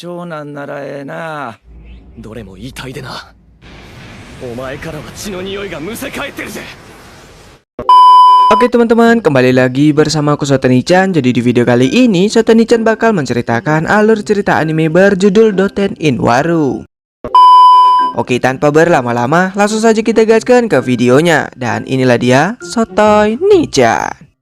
長男ならええな。どれも遺体でな。お前からは血の匂いがむせ返ってるぜ。 Oke teman-teman, kembali lagi bersama aku Sotenichan. Jadi di video kali ini Sotenichan bakal menceritakan alur cerita anime berjudul Doten in Waru. Oke, tanpa berlama-lama langsung saja kita gaskan ke videonya. Dan inilah dia Sotoy Nichan.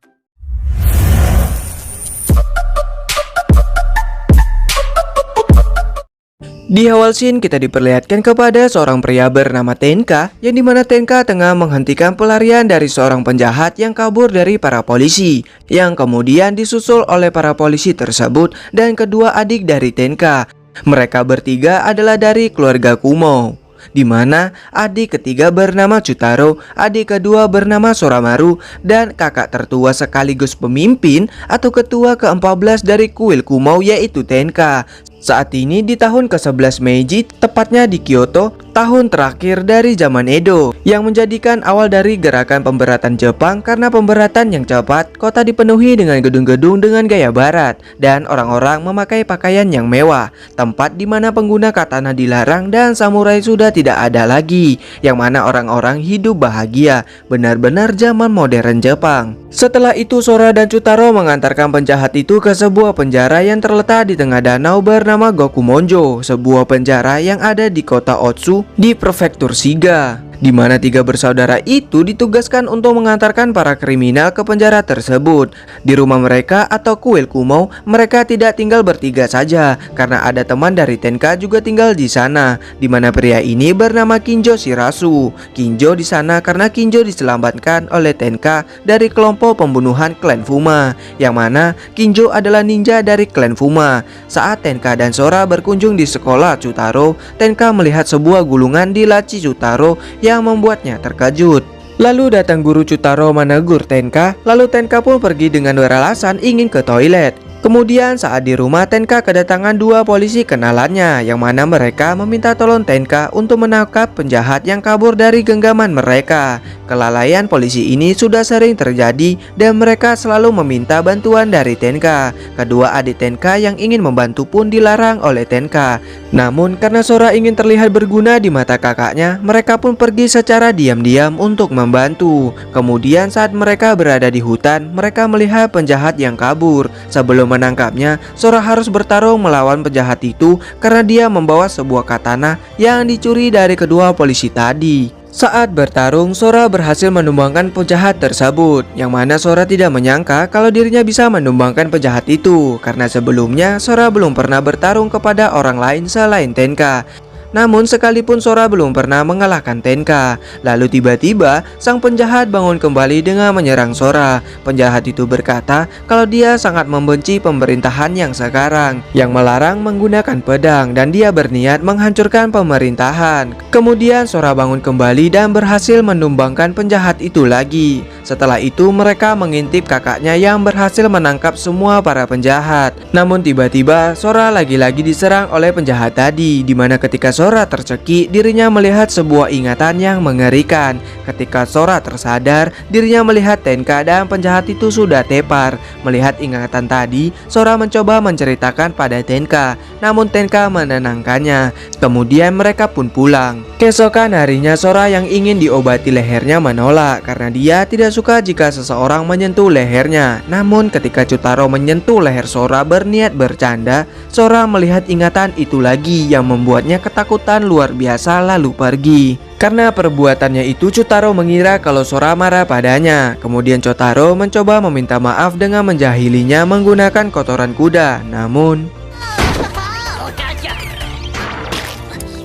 Di awal scene kita diperlihatkan kepada seorang pria bernama Tenka, yang dimana Tenka tengah menghentikan pelarian dari seorang penjahat yang kabur dari para polisi, yang kemudian disusul oleh para polisi tersebut dan kedua adik dari Tenka. Mereka bertiga adalah dari keluarga Kumo, di mana adik ketiga bernama Chutaro, adik kedua bernama Soramaru, dan kakak tertua sekaligus pemimpin atau ketua ke-14 dari kuil Kumo yaitu Tenka. Saat ini di tahun ke-11 Meiji, tepatnya di Kyoto, tahun terakhir dari zaman Edo, yang menjadikan awal dari gerakan pemberatan Jepang karena pemberatan yang cepat. Kota dipenuhi dengan gedung-gedung dengan gaya barat dan orang-orang memakai pakaian yang mewah. Tempat di mana pengguna katana dilarang dan samurai sudah tidak ada lagi, yang mana orang-orang hidup bahagia. Benar-benar zaman modern Jepang. Setelah itu Sora dan Chutaro mengantarkan penjahat itu ke sebuah penjara yang terletak di tengah danau bernama Gokumonjo, sebuah penjara yang ada di kota Otsu di prefektur Shiga, di mana tiga bersaudara itu ditugaskan untuk mengantarkan para kriminal ke penjara tersebut. Di rumah mereka atau kuil Kumo, mereka tidak tinggal bertiga saja karena ada teman dari Tenka juga tinggal di sana, di mana pria ini bernama Kinjo Shirasu. Kinjo di sana karena Kinjo diselamatkan oleh Tenka dari kelompok pembunuhan klan Fuma, yang mana Kinjo adalah ninja dari klan Fuma. Saat Tenka dan Sora berkunjung di sekolah Chutaro, Tenka melihat sebuah gulungan di laci Chutaro yang membuatnya terkejut. Lalu datang guru Chutaro menegur Tenka, lalu Tenka pun pergi dengan beralasan ingin ke toilet. Kemudian saat di rumah Tenka kedatangan dua polisi kenalannya, yang mana mereka meminta tolong Tenka untuk menangkap penjahat yang kabur dari genggaman mereka. Kelalaian polisi ini sudah sering terjadi dan mereka selalu meminta bantuan dari Tenka. Kedua adik Tenka yang ingin membantu pun dilarang oleh Tenka. Namun karena Sora ingin terlihat berguna di mata kakaknya, mereka pun pergi secara diam-diam untuk membantu. Kemudian saat mereka berada di hutan, mereka melihat penjahat yang kabur. Sebelum menangkapnya, Sora harus bertarung melawan penjahat itu karena dia membawa sebuah katana yang dicuri dari kedua polisi tadi. Saat bertarung, Sora berhasil menumbangkan penjahat tersebut, yang mana Sora tidak menyangka kalau dirinya bisa menumbangkan penjahat itu, karena sebelumnya Sora belum pernah bertarung kepada orang lain selain Tenka. Namun sekalipun Sora belum pernah mengalahkan Tenka. Lalu tiba-tiba sang penjahat bangun kembali dengan menyerang Sora. Penjahat itu berkata kalau dia sangat membenci pemerintahan yang sekarang, yang melarang menggunakan pedang, dan dia berniat menghancurkan pemerintahan. Kemudian Sora bangun kembali dan berhasil menumbangkan penjahat itu lagi. Setelah itu mereka mengintip kakaknya yang berhasil menangkap semua para penjahat. Namun tiba-tiba Sora lagi-lagi diserang oleh penjahat tadi, dimana ketika Sora tercekik, dirinya melihat sebuah ingatan yang mengerikan. Ketika Sora tersadar, dirinya melihat Tenka dan penjahat itu sudah tepar. Melihat ingatan tadi, Sora mencoba menceritakan pada Tenka, namun Tenka menenangkannya. Kemudian mereka pun pulang. Keesokan harinya Sora yang ingin diobati lehernya menolak karena dia tidak suka jika seseorang menyentuh lehernya. Namun ketika Chutaro menyentuh leher Sora berniat bercanda, Sora melihat ingatan itu lagi yang membuatnya ketakutan luar biasa lalu pergi. Karena perbuatannya itu Chutaro mengira kalau Sora marah padanya. Kemudian Chutaro mencoba meminta maaf dengan menjahilinya menggunakan kotoran kuda. Namun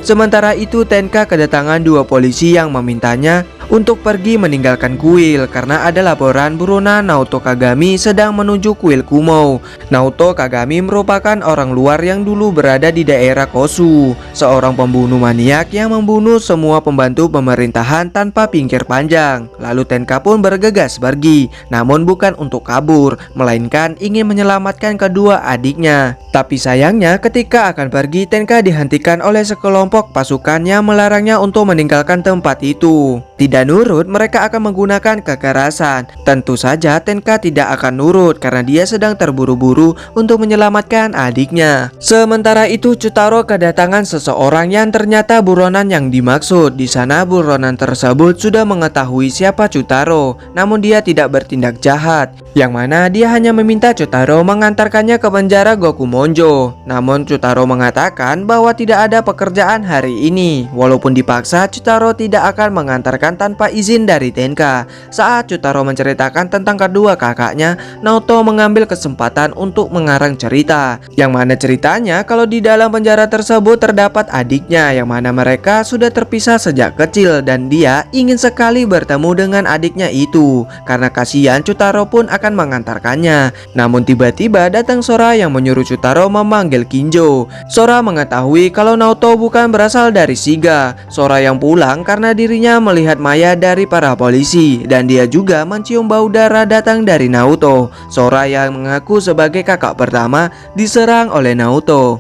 sementara itu Tenka kedatangan dua polisi yang memintanya untuk pergi meninggalkan kuil karena ada laporan buronan Naoto Kagami sedang menuju kuil Kumo. Naoto Kagami merupakan orang luar yang dulu berada di daerah Kosu, seorang pembunuh maniak yang membunuh semua pembantu pemerintahan tanpa pikir panjang. Lalu Tenka pun bergegas pergi, namun bukan untuk kabur, melainkan ingin menyelamatkan kedua adiknya. Tapi sayangnya ketika akan pergi, Tenka dihentikan oleh sekelompok pasukan yang melarangnya untuk meninggalkan tempat itu. Tidak tidak nurut, mereka akan menggunakan kekerasan. Tentu saja Tenka tidak akan nurut karena dia sedang terburu-buru untuk menyelamatkan adiknya. Sementara itu Chutaro kedatangan seseorang yang ternyata buronan yang dimaksud. Di sana buronan tersebut sudah mengetahui siapa Chutaro, namun dia tidak bertindak jahat, yang mana dia hanya meminta Chutaro mengantarkannya ke penjara Gokumonjo. Namun Chutaro mengatakan bahwa tidak ada pekerjaan hari ini. Walaupun dipaksa, Chutaro tidak akan mengantarkan tanpa izin dari Tenka. Saat Chutaro menceritakan tentang kedua kakaknya, Naoto mengambil kesempatan untuk mengarang cerita, yang mana ceritanya kalau di dalam penjara tersebut terdapat adiknya, yang mana mereka sudah terpisah sejak kecil dan dia ingin sekali bertemu dengan adiknya itu. Karena kasihan, Chutaro pun akan mengantarkannya. Namun tiba-tiba datang Sora yang menyuruh Chutaro memanggil Kinjo. Sora mengetahui kalau Naoto bukan berasal dari Shiga. Sora yang pulang karena dirinya melihat Maya dari para polisi, dan dia juga mencium bau darah datang dari Naoto. Sora yang mengaku sebagai kakak pertama diserang oleh Naoto.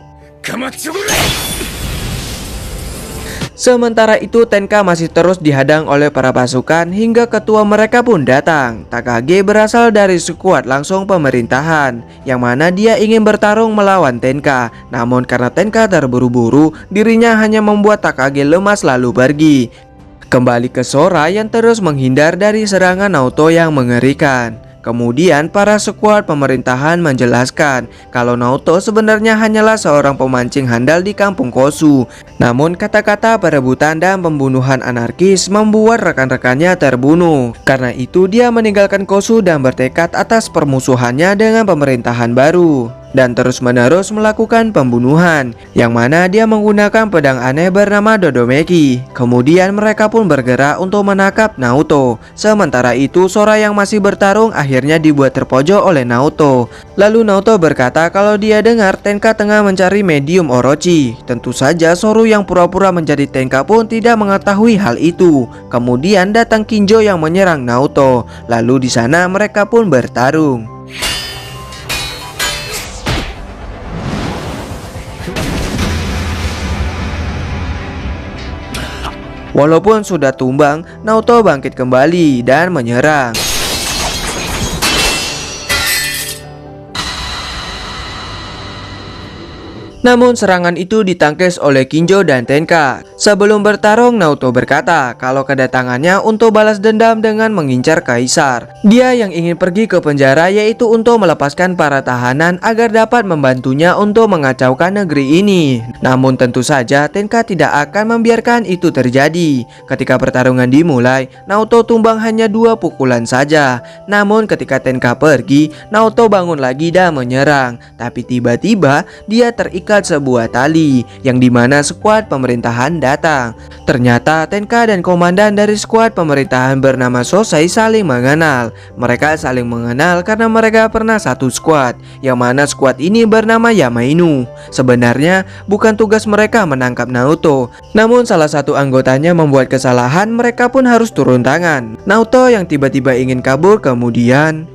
Sementara itu Tenka masih terus dihadang oleh para pasukan hingga ketua mereka pun datang. Takage berasal dari skuad langsung pemerintahan, yang mana dia ingin bertarung melawan Tenka. Namun karena Tenka terburu-buru, dirinya hanya membuat Takage lemas lalu pergi. Kembali ke Sora yang terus menghindar dari serangan Naoto yang mengerikan. Kemudian para skuad pemerintahan menjelaskan kalau Naoto sebenarnya hanyalah seorang pemancing handal di kampung Kosu. Namun kata-kata perebutan dan pembunuhan anarkis membuat rekan-rekannya terbunuh. Karena itu dia meninggalkan Kosu dan bertekad atas permusuhannya dengan pemerintahan baru, dan terus-menerus melakukan pembunuhan, yang mana dia menggunakan pedang aneh bernama Dodomeki. Kemudian mereka pun bergerak untuk menangkap Naoto. Sementara itu Sora yang masih bertarung akhirnya dibuat terpojok oleh Naoto. Lalu Naoto berkata kalau dia dengar Tenka tengah mencari medium Orochi. Tentu saja Soru yang pura-pura menjadi Tenka pun tidak mengetahui hal itu. Kemudian datang Kinjo yang menyerang Naoto. Lalu di sana mereka pun bertarung. Walaupun sudah tumbang, Naoto bangkit kembali dan menyerang. Namun serangan itu ditangkis oleh Kinjo dan Tenka. Sebelum bertarung, Naoto berkata kalau kedatangannya untuk balas dendam dengan mengincar kaisar. Dia yang ingin pergi ke penjara yaitu untuk melepaskan para tahanan agar dapat membantunya untuk mengacaukan negeri ini. Namun tentu saja Tenka tidak akan membiarkan itu terjadi. Ketika pertarungan dimulai, Naoto tumbang hanya 2 pukulan saja. Namun ketika Tenka pergi, Naoto bangun lagi dan menyerang. Tapi tiba-tiba dia terikat sebuah tali, yang dimana skuad pemerintahan datang. Ternyata Tenka dan komandan dari skuad pemerintahan bernama Sosai saling mengenal. Mereka saling mengenal karena mereka pernah satu skuad, yang mana skuad ini bernama Yamainu. Sebenarnya bukan tugas mereka menangkap Naoto, namun salah satu anggotanya membuat kesalahan, mereka pun harus turun tangan. Naoto yang tiba-tiba ingin kabur kemudian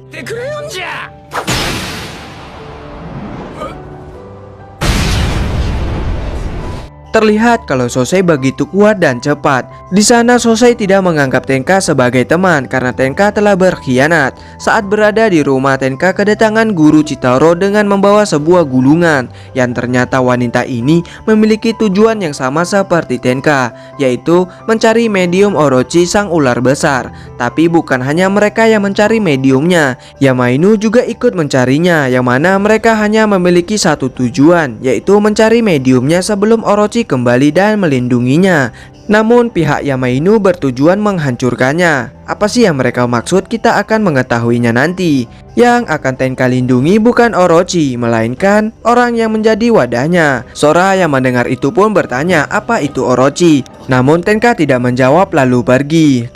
terlihat kalau Sosai begitu kuat dan cepat. Di sana Sosai tidak menganggap Tenka sebagai teman karena Tenka telah berkhianat. Saat berada di rumah, Tenka kedatangan guru Chitaro dengan membawa sebuah gulungan, yang ternyata wanita ini memiliki tujuan yang sama seperti Tenka, yaitu mencari medium Orochi sang ular besar. Tapi bukan hanya mereka yang mencari mediumnya, Yamainu juga ikut mencarinya, yang mana mereka hanya memiliki satu tujuan, yaitu mencari mediumnya sebelum Orochi kembali dan melindunginya. Namun pihak Yamainu bertujuan menghancurkannya. Apa sih yang mereka maksud, kita akan mengetahuinya nanti. Yang akan Tenka lindungi bukan Orochi, melainkan orang yang menjadi wadahnya. Sora yang mendengar itu pun bertanya apa itu Orochi. Namun Tenka tidak menjawab lalu pergi.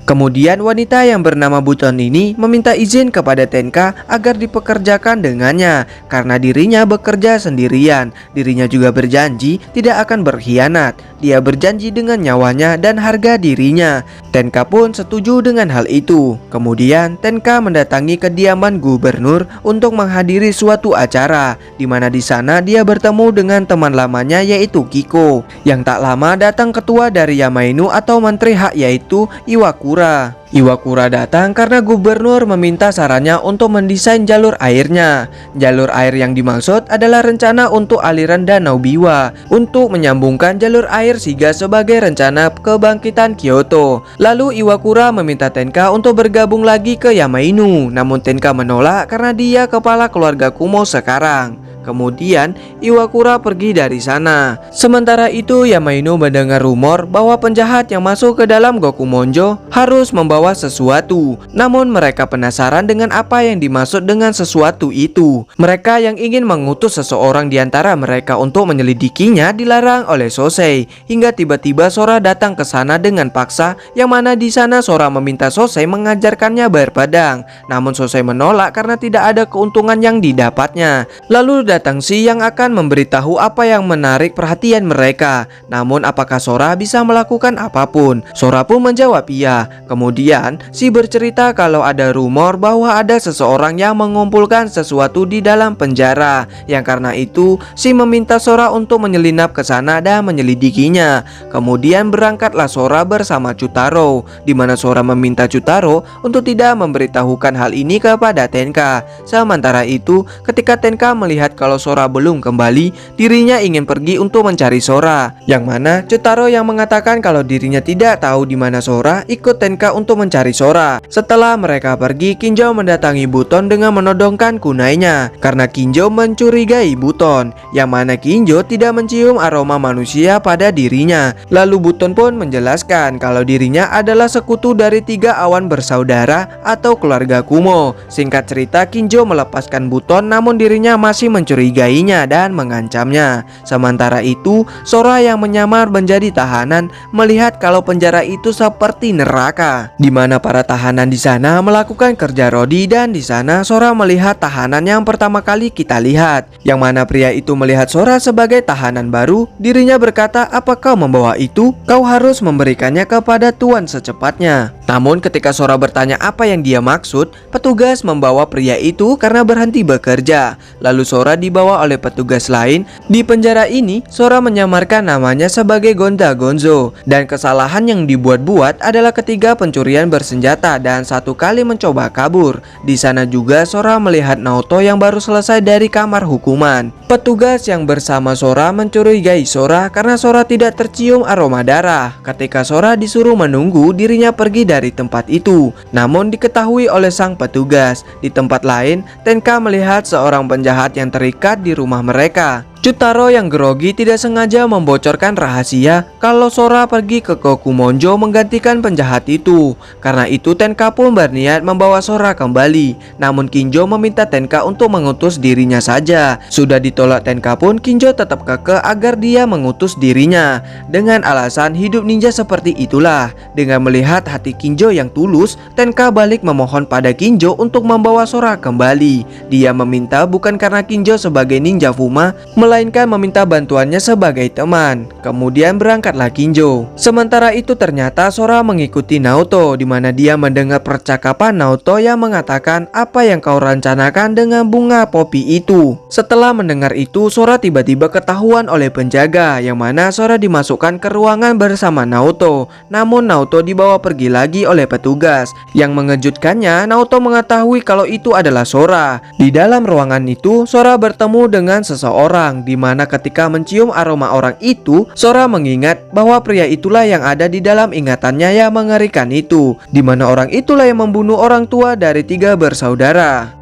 Kemudian wanita yang bernama Buton ini meminta izin kepada Tenka agar dipekerjakan dengannya karena dirinya bekerja sendirian. Dirinya juga berjanji tidak akan berkhianat. Dia berjanji dengan nyawanya dan harga dirinya. Tenka pun setuju dengan hal itu. Kemudian Tenka mendatangi kediaman gubernur untuk menghadiri suatu acara di mana di sana dia bertemu dengan teman lamanya yaitu Kiko. Yang tak lama datang ketua dari Yamainu atau menteri hak yaitu Iwakura. Iwakura datang karena gubernur meminta sarannya untuk mendesain jalur airnya. Jalur air yang dimaksud adalah rencana untuk aliran Danau Biwa untuk menyambungkan jalur air Shiga sebagai rencana kebangkitan Kyoto. Lalu Iwakura meminta Tenka untuk bergabung lagi ke Yamainu. Namun Tenka menolak karena dia kepala keluarga Kumo sekarang. Kemudian Iwakura pergi dari sana. Sementara itu Yamainu mendengar rumor bahwa penjahat yang masuk ke dalam Gokumonjo harus membawa sesuatu. Namun mereka penasaran dengan apa yang dimaksud dengan sesuatu itu. Mereka yang ingin mengutus seseorang di antara mereka untuk menyelidikinya dilarang oleh Sosei. Hingga tiba-tiba Sora datang ke sana dengan paksa, yang mana di sana Sora meminta Sosei mengajarkannya berpedang. Namun Sosei menolak karena tidak ada keuntungan yang didapatnya. Lalu datang Si yang akan memberitahu apa yang menarik perhatian mereka. Namun apakah Sora bisa melakukan apapun? Sora pun menjawab iya. Kemudian Si bercerita kalau ada rumor bahwa ada seseorang yang mengumpulkan sesuatu di dalam penjara. Yang karena itu Si meminta Sora untuk menyelinap ke sana dan menyelidikinya. Kemudian berangkatlah Sora bersama Chutaro, di mana Sora meminta Chutaro untuk tidak memberitahukan hal ini kepada Tenka. Sementara itu ketika Tenka melihat kalau Sora belum kembali, dirinya ingin pergi untuk mencari Sora. Yang mana Chutaro yang mengatakan kalau dirinya tidak tahu di mana Sora, ikut Tenka untuk mencari Sora. Setelah mereka pergi, Kinjo mendatangi Buton dengan menodongkan kunainya karena Kinjo mencurigai Buton, yang mana Kinjo tidak mencium aroma manusia pada dirinya. Lalu Buton pun menjelaskan kalau dirinya adalah sekutu dari 3 awan bersaudara atau keluarga Kumo. Singkat cerita, Kinjo melepaskan Buton namun dirinya masih mencurigainya dan mengancamnya. Sementara itu, Sora yang menyamar menjadi tahanan melihat kalau penjara itu seperti neraka, di mana para tahanan di sana melakukan kerja rodi, dan di sana Sora melihat tahanan yang pertama kali kita lihat, yang mana pria itu melihat Sora sebagai tahanan baru. Dirinya berkata, "Apa kau membawa itu? Kau harus memberikannya kepada tuan secepatnya." Namun ketika Sora bertanya apa yang dia maksud, petugas membawa pria itu karena berhenti bekerja. Lalu Sora dibawa oleh petugas lain. Di penjara ini, Sora menyamarkan namanya sebagai Gonza Gonzo, dan kesalahan yang dibuat-buat adalah ketiga pencurian bersenjata dan 1 kali mencoba kabur. Di sana juga Sora melihat Naoto yang baru selesai dari kamar hukuman. Petugas yang bersama Sora mencurigai Sora karena Sora tidak tercium aroma darah. Ketika Sora disuruh menunggu, dirinya pergi dari tempat itu. Namun diketahui oleh sang petugas, di tempat lain Tenka melihat seorang penjahat yang terikat di rumah mereka. Chutaro yang grogi tidak sengaja membocorkan rahasia kalau Sora pergi ke Gokumonjo menggantikan penjahat itu. Karena itu Tenka pun berniat membawa Sora kembali. Namun Kinjo meminta Tenka untuk mengutus dirinya saja. Sudah ditolak Tenka pun, Kinjo tetap kekeh agar dia mengutus dirinya. Dengan alasan hidup ninja seperti itulah. Dengan melihat hati Kinjo yang tulus, Tenka balik memohon pada Kinjo untuk membawa Sora kembali. Dia meminta bukan karena Kinjo sebagai ninja Fuma, melainkan meminta bantuannya sebagai teman. Kemudian berangkatlah Kinjo. Sementara itu ternyata Sora mengikuti Naoto, di mana dia mendengar percakapan Naoto yang mengatakan, "Apa yang kau rencanakan dengan bunga popi itu?" Setelah mendengar itu, Sora tiba-tiba ketahuan oleh penjaga, yang mana Sora dimasukkan ke ruangan bersama Naoto. Namun Naoto dibawa pergi lagi oleh petugas. Yang mengejutkannya, Naoto mengetahui kalau itu adalah Sora. Di dalam ruangan itu, Sora bertemu dengan seseorang, di mana ketika mencium aroma orang itu, Sora mengingat bahwa pria itulah yang ada di dalam ingatannya yang mengerikan itu, di mana orang itulah yang membunuh orang tua dari 3 bersaudara.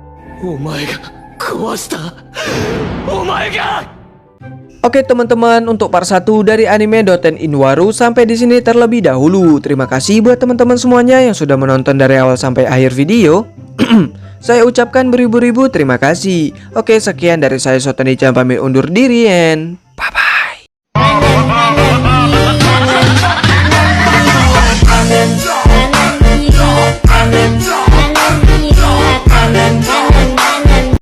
Oke teman-teman, untuk part 1 dari anime Doten Inwaru sampai di sini terlebih dahulu. Terima kasih buat teman-teman semuanya yang sudah menonton dari awal sampai akhir video. Saya ucapkan beribu-ribu terima kasih. Oke, sekian dari saya Sotoni Chan pamit undur diri, and